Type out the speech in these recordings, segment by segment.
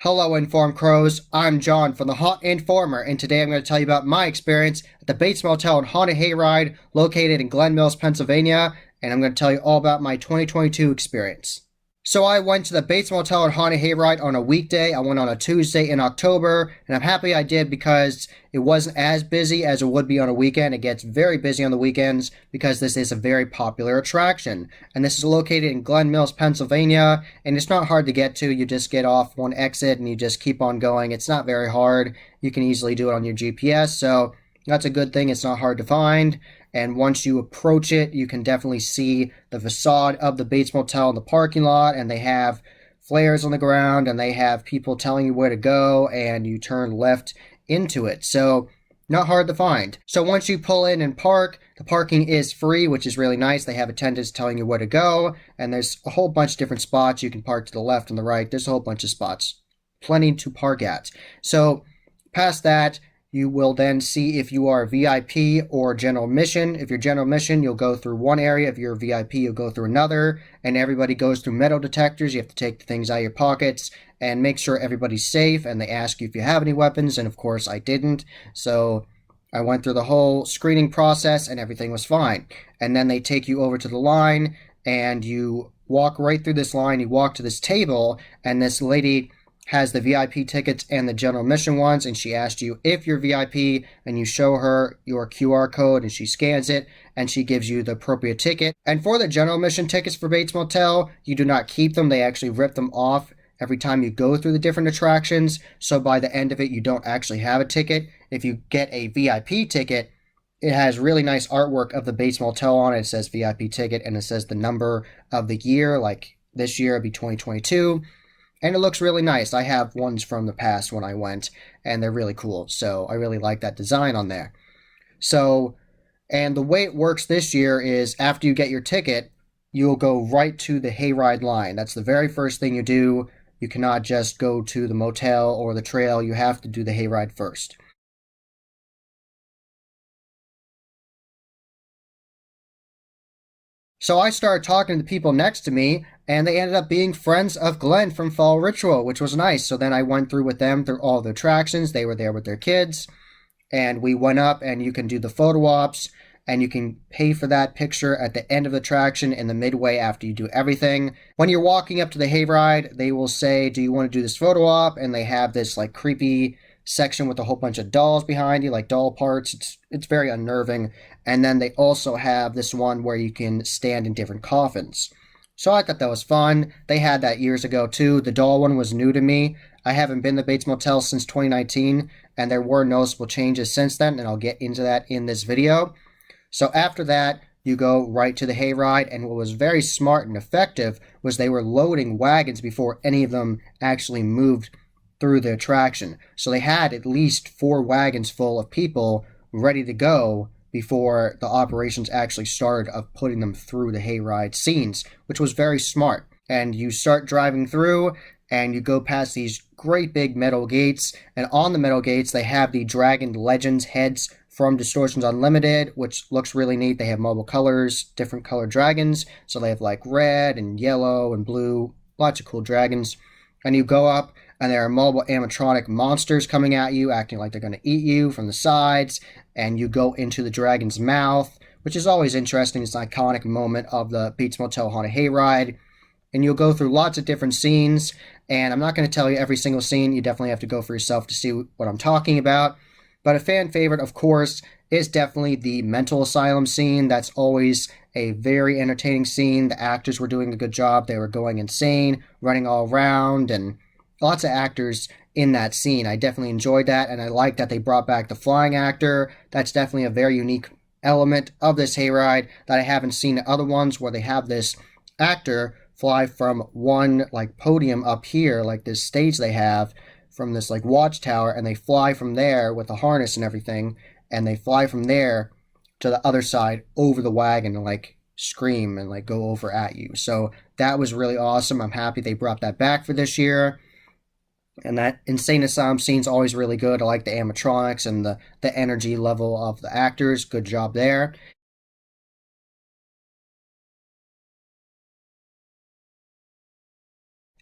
Hello, Informed Crows. I'm John from the Haunt Informer, and today I'm going to tell you about my experience at the Bates Motel and Haunted Hayride located in Glen Mills, Pennsylvania, and I'm going to tell you all about my 2022 experience. So I went to the Bates Motel and Haunted Hayride on a weekday. I went on a Tuesday in October, and I'm happy I did because it wasn't as busy as it would be on a weekend. It gets very busy on the weekends because this is a very popular attraction. And this is located in Glen Mills, Pennsylvania, and it's not hard to get to. You just get off one exit and you just keep on going. It's not very hard. You can easily do it on your GPS, so that's a good thing. It's not hard to find. And once you approach it, you can definitely see the facade of the Bates Motel in the parking lot, and they have flares on the ground, and they have people telling you where to go, and you turn left into it. So, not hard to find. So once you pull in and park, the parking is free, which is really nice. They have attendants telling you where to go, and there's a whole bunch of different spots. You can park to the left and the right. There's a whole bunch of spots. Plenty to park at. So, past that, you will then see if you are VIP or general admission. If you're general admission, you'll go through one area. If you're VIP, you'll go through another. And everybody goes through metal detectors. You have to take the things out of your pockets and make sure everybody's safe. And they ask you if you have any weapons. And of course, I didn't. So I went through the whole screening process and everything was fine. And then they take you over to the line and you walk right through this line. You walk to this table and this lady has the VIP tickets and the general admission ones, and she asked you if you're VIP, and you show her your QR code, and she scans it, and she gives you the appropriate ticket. And for the general admission tickets for Bates Motel, you do not keep them. They actually rip them off every time you go through the different attractions, so by the end of it, you don't actually have a ticket. If you get a VIP ticket, it has really nice artwork of the Bates Motel on it. It says VIP ticket, and it says the number of the year, like this year it'd be 2022. And it looks really nice. I have ones from the past when I went, and they're really cool. So I really like that design on there. So, and the way it works this year is after you get your ticket, you'll go right to the hayride line. That's the very first thing you do. You cannot just go to the motel or the trail. You have to do the hayride first. So I started talking to the people next to me, and they ended up being friends of Glenn from Fall Ritual, which was nice. So then I went through with them through all the attractions. They were there with their kids, and we went up, and you can do the photo ops, and you can pay for that picture at the end of the attraction in the midway after you do everything. When you're walking up to the hayride, they will say, do you want to do this photo op? And they have this like creepy section with a whole bunch of dolls behind you, like doll parts. It's very unnerving. And then they also have this one where you can stand in different coffins. So I thought that was fun. They had that years ago too. The doll one was new to me. I haven't been to Bates Motel since 2019, and there were noticeable changes since then, and I'll get into that in this video. So after that, you go right to the hayride, and what was very smart and effective was they were loading wagons before any of them actually moved through the attraction. So they had at least 4 wagons full of people ready to go before the operations actually started of putting them through the hayride scenes, which was very smart. And you start driving through, and you go past these great big metal gates, and on the metal gates they have the Dragon Legends heads from Distortions Unlimited, which looks really neat. They have multiple colors, different colored dragons, so they have like red and yellow and blue, lots of cool dragons. And you go up, and there are multiple animatronic monsters coming at you, acting like they're going to eat you from the sides, and you go into the dragon's mouth, which is always interesting. It's an iconic moment of the Bates Motel Haunted Hayride. And you'll go through lots of different scenes, and I'm not going to tell you every single scene. You definitely have to go for yourself to see what I'm talking about. But a fan favorite, of course, is definitely the mental asylum scene. That's always a very entertaining scene. The actors were doing a good job. They were going insane, running all around, and lots of actors in that scene. I definitely enjoyed that, and I like that they brought back the flying actor. That's definitely a very unique element of this hayride that I haven't seen in other ones, where they have this actor fly from one like podium up here, like this stage they have from this like watchtower, and they fly from there with a harness and everything, and they fly from there to the other side over the wagon and like scream and like go over at you. So that was really awesome. I'm happy they brought that back for this year. And that Insane Asylum scene's always really good. I like the animatronics and the energy level of the actors. Good job there.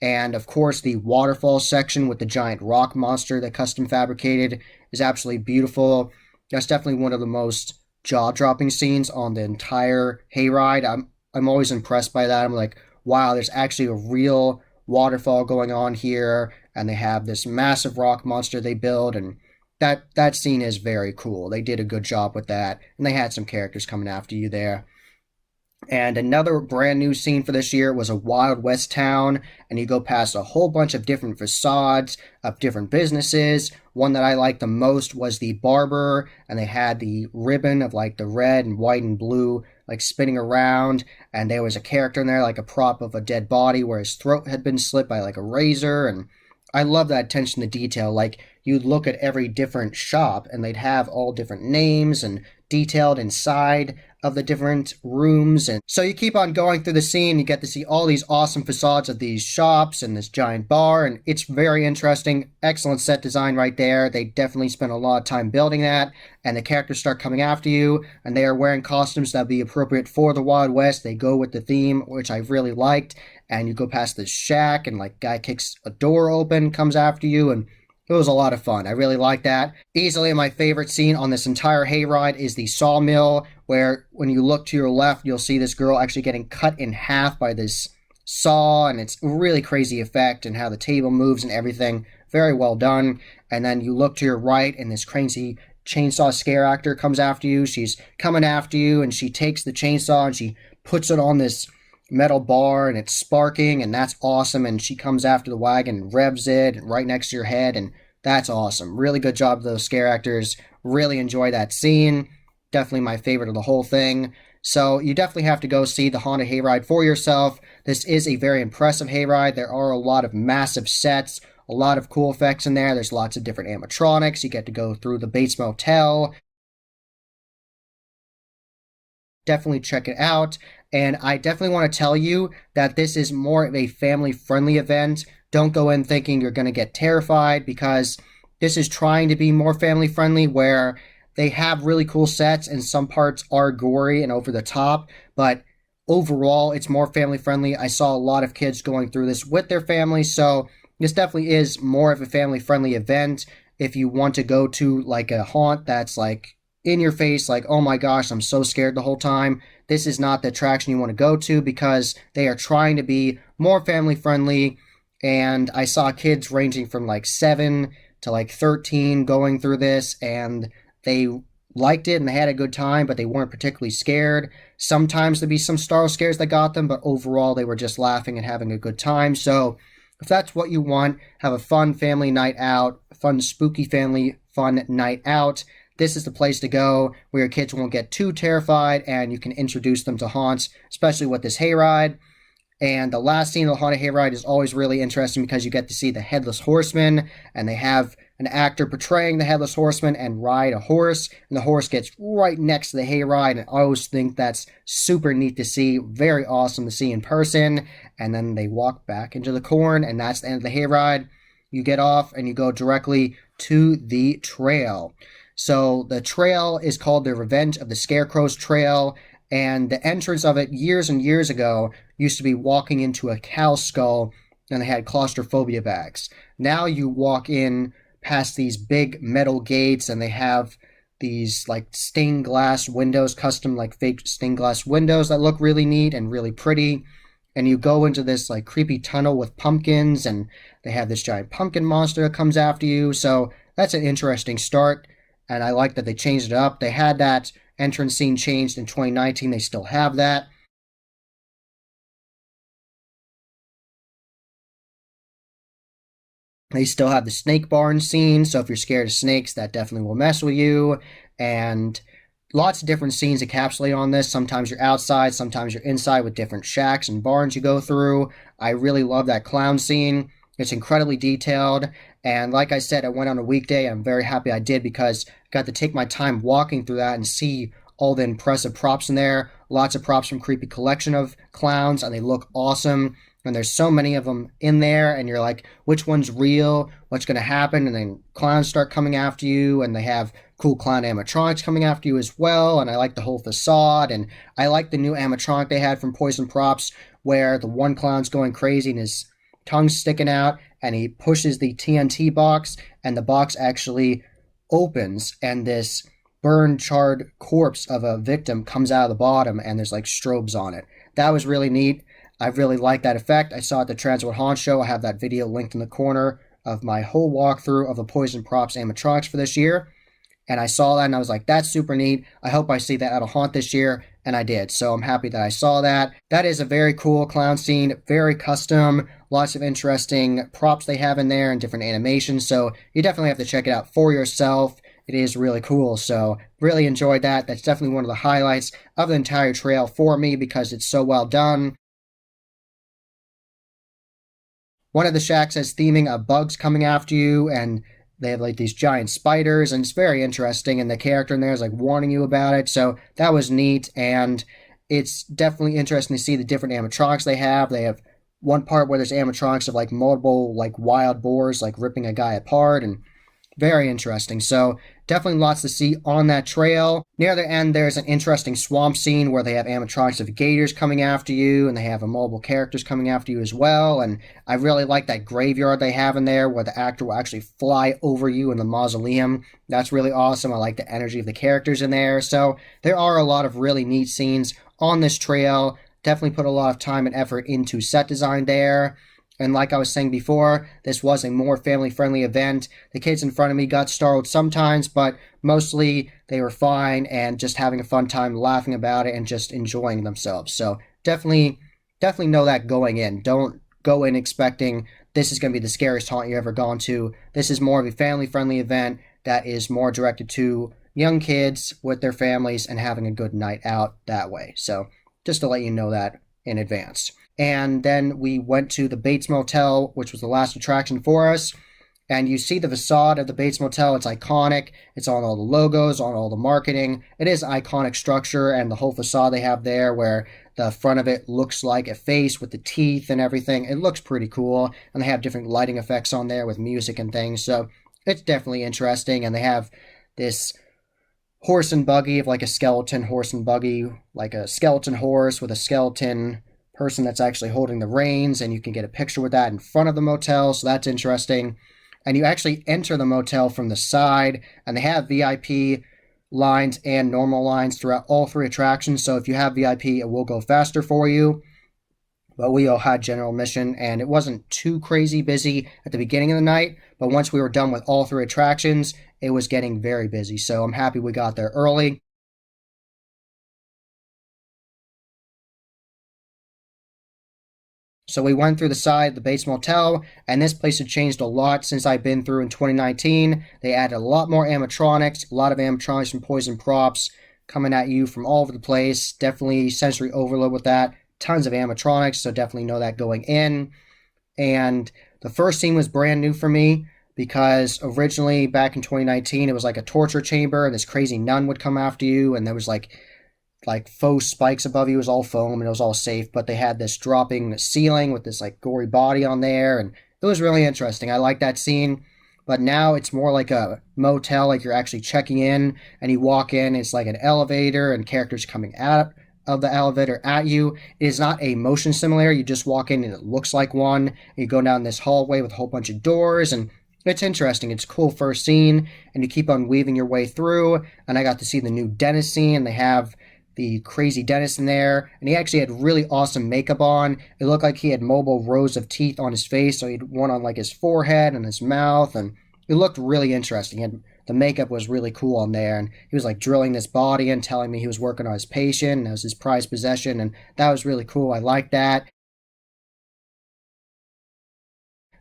And of course, the waterfall section with the giant rock monster that custom fabricated is absolutely beautiful. That's definitely one of the most jaw-dropping scenes on the entire hayride. I'm always impressed by that. I'm like, wow, there's actually a real waterfall going on here, and they have this massive rock monster they build, and that scene is very cool. They did a good job with that, and they had some characters coming after you there. And another brand new scene for this year was a Wild West town, and you go past a whole bunch of different facades of different businesses. One that I liked the most was the barber, and they had the ribbon of like the red and white and blue like spinning around, and there was a character in there like a prop of a dead body where his throat had been slit by like a razor, and I love that attention to detail. Like you'd look at every different shop and they'd have all different names and detailed inside of the different rooms. And so you keep on going through the scene, you get to see all these awesome facades of these shops and this giant bar, and it's very interesting. Excellent set design right there. They definitely spent a lot of time building that, and the characters start coming after you, and they are wearing costumes that would be appropriate for the Wild West. They go with the theme, which I really liked, and you go past this shack, and like guy kicks a door open, comes after you, and it was a lot of fun. I really like that. Easily my favorite scene on this entire hayride is the sawmill, where when you look to your left, you'll see this girl actually getting cut in half by this saw, and it's a really crazy effect, and how the table moves and everything. Very well done. And then you look to your right, and this crazy chainsaw scare actor comes after you. She's coming after you, and she takes the chainsaw and she puts it on this metal bar, and it's sparking, and that's awesome. And she comes after the wagon and revs it right next to your head, and that's awesome. Really good job of those scare actors. Really enjoy that scene. Definitely my favorite of the whole thing. So you definitely have to go see the Haunted Hayride for yourself. This is a very impressive hayride. There are a lot of massive sets, a lot of cool effects in there. There's lots of different animatronics. You get to go through the Bates Motel. Definitely check it out. And I definitely want to tell you that this is more of a family-friendly event. Don't go in thinking you're going to get terrified, because this is trying to be more family-friendly, where they have really cool sets and some parts are gory and over the top, but overall it's more family-friendly. I saw a lot of kids going through this with their families, so this definitely is more of a family-friendly event. If you want to go to like a haunt that's like in your face, like, oh my gosh, I'm so scared the whole time, this is not the attraction you want to go to, because they are trying to be more family friendly. And I saw kids ranging from like 7 to like 13 going through this, and they liked it and they had a good time, but they weren't particularly scared. Sometimes there'd be some startle scares that got them, but overall they were just laughing and having a good time. So if that's what you want, have a fun family night out, fun spooky family fun night out, this is the place to go, where your kids won't get too terrified and you can introduce them to haunts, especially with this hayride. And the last scene of the Haunted Hayride is always really interesting, because you get to see the Headless Horseman, and they have an actor portraying the Headless Horseman and ride a horse, and the horse gets right next to the hayride, and I always think that's super neat to see, very awesome to see in person. And then they walk back into the corn, and that's the end of the hayride. You get off and you go directly to the trail. So the trail is called the Revenge of the Scarecrows Trail, and the entrance of it years and years ago used to be walking into a cow skull, and they had claustrophobia bags. Now you walk in past these big metal gates, and they have these like stained glass windows, custom like fake stained glass windows that look really neat and really pretty. And you go into this like creepy tunnel with pumpkins, and they have this giant pumpkin monster that comes after you. So that's an interesting start, and I like that they changed it up. They had that entrance scene changed in 2019. They still have that. They still have the snake barn scene, so if you're scared of snakes, that definitely will mess with you. And lots of different scenes encapsulate on this. Sometimes you're outside, sometimes you're inside with different shacks and barns you go through. I really love that clown scene. It's incredibly detailed. And like I said, I went on a weekday. I'm very happy I did, because I got to take my time walking through that and see all the impressive props in there. Lots of props from Creepy Collection of clowns, and they look awesome. And there's so many of them in there, and you're like, which one's real? What's going to happen? And then clowns start coming after you, and they have cool clown animatronics coming after you as well. And I like the whole facade, and I like the new animatronic they had from Poison Props, where the one clown's going crazy and his tongue's sticking out, and he pushes the TNT box, and the box actually opens, and this burned, charred corpse of a victim comes out of the bottom, and there's like strobes on it. That was really neat. I really like that effect. I saw it at the Transworld Haunt Show. I have that video linked in the corner of my whole walkthrough of the Poison Props animatronics for this year. And I saw that and I was like, that's super neat. I hope I see that at a haunt this year. And I did. So I'm happy that I saw that. That is a very cool clown scene, very custom, lots of interesting props they have in there and different animations. So you definitely have to check it out for yourself. It is really cool. So really enjoyed that. That's definitely one of the highlights of the entire trail for me because it's so well done. One of the shacks has theming of bugs coming after you, and they have like these giant spiders, and it's very interesting. And the character in there is like warning you about it, so that was neat. And it's definitely interesting to see the different animatronics they have. They have one part where there's animatronics of like multiple like wild boars like ripping a guy apart, and very interesting. So definitely lots to see on that trail. Near the end, there's an interesting swamp scene where they have animatronics of gators coming after you, and they have mobile characters coming after you as well. And I really like that graveyard they have in there where the actor will actually fly over you in the mausoleum. That's really awesome. I like the energy of the characters in there. So there are a lot of really neat scenes on this trail. Definitely put a lot of time and effort into set design there. And like I was saying before, this was a more family-friendly event. The kids in front of me got startled sometimes, but mostly they were fine and just having a fun time laughing about it and just enjoying themselves. So definitely know that going in. Don't go in expecting this is going to be the scariest haunt you've ever gone to. This is more of a family-friendly event that is more directed to young kids with their families and having a good night out that way. So just to let you know that in advance. And then we went to the Bates Motel, which was the last attraction for us. And you see the facade of the Bates Motel. It's iconic. It's on all the logos, on all the marketing. It is an iconic structure, and the whole facade they have there where the front of it looks like a face with the teeth and everything. It looks pretty cool. And they have different lighting effects on there with music and things. So it's definitely interesting. And they have this horse and buggy of like a skeleton horse and buggy, like a skeleton horse with a skeleton person that's actually holding the reins, and you can get a picture with that in front of the motel, so that's interesting. And you actually enter the motel from the side, and they have VIP lines and normal lines throughout all three attractions, so if you have VIP, it will go faster for you. But we all had general admission, and it wasn't too crazy busy at the beginning of the night, but once we were done with all three attractions, it was getting very busy, so I'm happy we got there early. So we went through the side of the Bates Motel, and this place had changed a lot since I've been through in 2019. They added a lot more animatronics, a lot of animatronics and poison props coming at you from all over the place. Definitely sensory overload with that. Tons of animatronics, so definitely know that going in. And the first scene was brand new for me because originally back in 2019 it was like a torture chamber, and this crazy nun would come after you, and there was like faux spikes above you. It was all foam and it was all safe, but they had this dropping ceiling with this like gory body on there, and it was really interesting. I like that scene. But now it's more like a motel, like you're actually checking in and you walk in, it's like an elevator and characters coming out of the elevator at you. It is not a motion simulator. You just walk in and it looks like one, and you go down this hallway with a whole bunch of doors, and it's interesting. It's a cool first scene, and you keep on weaving your way through. And I got to see the new dentist scene. They have the crazy dentist in there, and he actually had really awesome makeup on. It looked like he had mobile rows of teeth on his face, so he had one on like his forehead and his mouth, and it looked really interesting. And the makeup was really cool on there, and he was like drilling this body and telling me he was working on his patient, and it was his prized possession, and that was really cool. I liked that.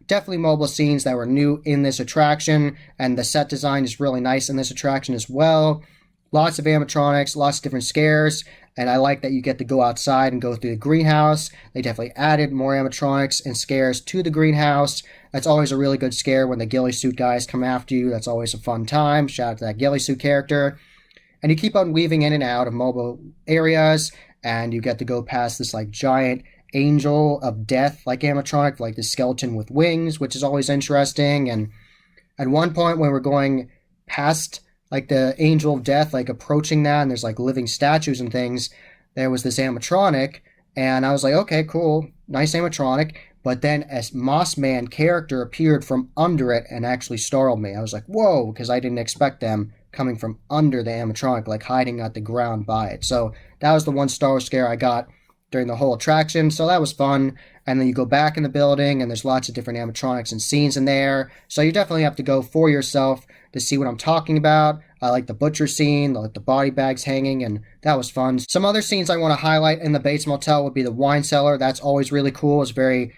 Definitely mobile scenes that were new in this attraction, and the set design is really nice in this attraction as well. Lots of animatronics, lots of different scares, and I like that you get to go outside and go through the greenhouse. They definitely added more animatronics and scares to the greenhouse. That's always a really good scare when the ghillie suit guys come after you. That's always a fun time. Shout out to that ghillie suit character. And you keep on weaving in and out of mobile areas, and you get to go past this like giant angel of death like animatronic, like the skeleton with wings, which is always interesting. And at one point when we're going past like the angel of death, like approaching that, and there's like living statues and things, there was this animatronic, and I was like, okay, cool, nice animatronic, but then a Mossman character appeared from under it and actually startled me. I was like, whoa, because I didn't expect them coming from under the animatronic, like hiding at the ground by it. So that was the one Star Wars scare I got during the whole attraction, so that was fun. And then you go back in the building, and there's lots of different animatronics and scenes in there, so you definitely have to go for yourself to see what I'm talking about. I like the butcher scene, like the body bags hanging, and that was fun. Some other scenes I want to highlight in the Bates Motel would be the wine cellar. That's always really cool. It's very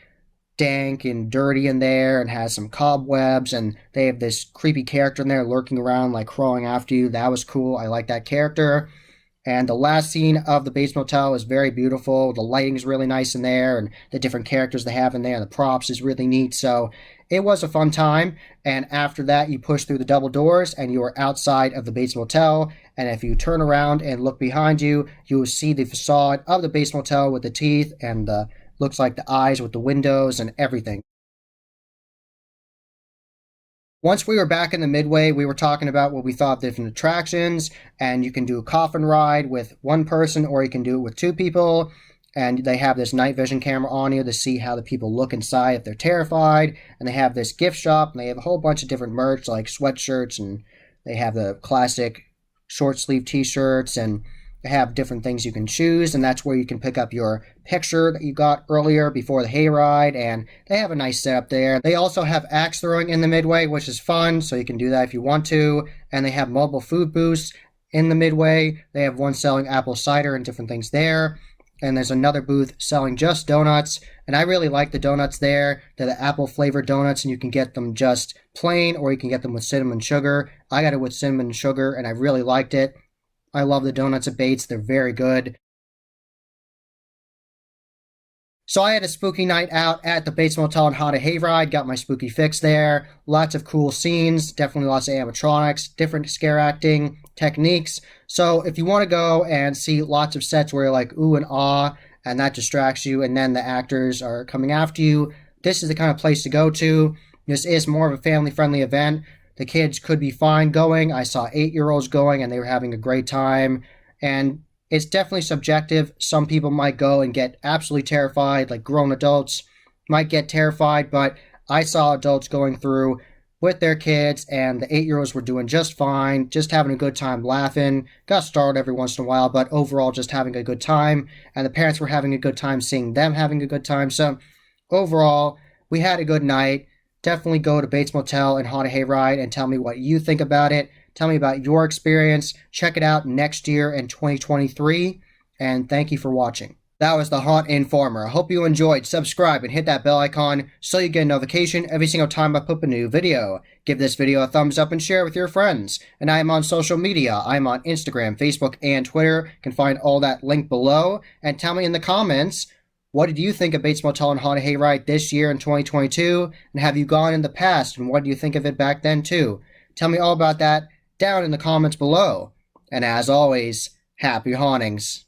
dank and dirty in there and has some cobwebs, and they have this creepy character in there lurking around, like crawling after you. That was cool. I like that character. And the last scene of the Bates Motel is very beautiful. The lighting is really nice in there, and the different characters they have in there, and the props is really neat. So it was a fun time. And after that, you push through the double doors, and you are outside of the Bates Motel. And if you turn around and look behind you, you will see the facade of the Bates Motel with the teeth and the looks like the eyes with the windows and everything. Once we were back in the Midway, we were talking about what we thought of different attractions, and you can do a coffin ride with one person or you can do it with two people, and they have this night vision camera on you to see how the people look inside if they're terrified, and they have this gift shop, and they have a whole bunch of different merch like sweatshirts, and they have the classic short sleeve t-shirts, and they have different things you can choose, and that's where you can pick up your picture that you got earlier before the hayride, and they have a nice setup there. They also have axe throwing in the Midway, which is fun, so you can do that if you want to, and they have mobile food booths in the Midway. They have one selling apple cider and different things there, and there's another booth selling just donuts, and I really like the donuts there. They're the apple-flavored donuts, and you can get them just plain, or you can get them with cinnamon sugar. I got it with cinnamon sugar, and I really liked it. I love the donuts at Bates. They're very good. So I had a spooky night out at the Bates Motel and Haunted Hayride. Got my spooky fix there. Lots of cool scenes. Definitely lots of animatronics. Different scare acting techniques. So if you want to go and see lots of sets where you're like ooh and ah, and that distracts you, and then the actors are coming after you, this is the kind of place to go to. This is more of a family-friendly event. The kids could be fine going. I saw 8-year-olds going, and they were having a great time. And it's definitely subjective. Some people might go and get absolutely terrified, like grown adults might get terrified, but I saw adults going through with their kids, and the 8-year-olds were doing just fine, just having a good time laughing. Got startled every once in a while, but overall just having a good time. And the parents were having a good time seeing them having a good time. So overall, we had a good night. Definitely go to Bates Motel and Haunted Hayride and tell me what you think about it. Tell me about your experience. Check it out next year in 2023. And thank you for watching. That was the Haunt Informer. I hope you enjoyed. Subscribe and hit that bell icon so you get a notification every single time I put up a new video. Give this video a thumbs up and share it with your friends. And I am on social media. I am on Instagram, Facebook, and Twitter. You can find all that linked below. And tell me in the comments, what did you think of Bates Motel and Haunted Hayride this year in 2022? And have you gone in the past? And what do you think of it back then too? Tell me all about that down in the comments below. And as always, happy hauntings.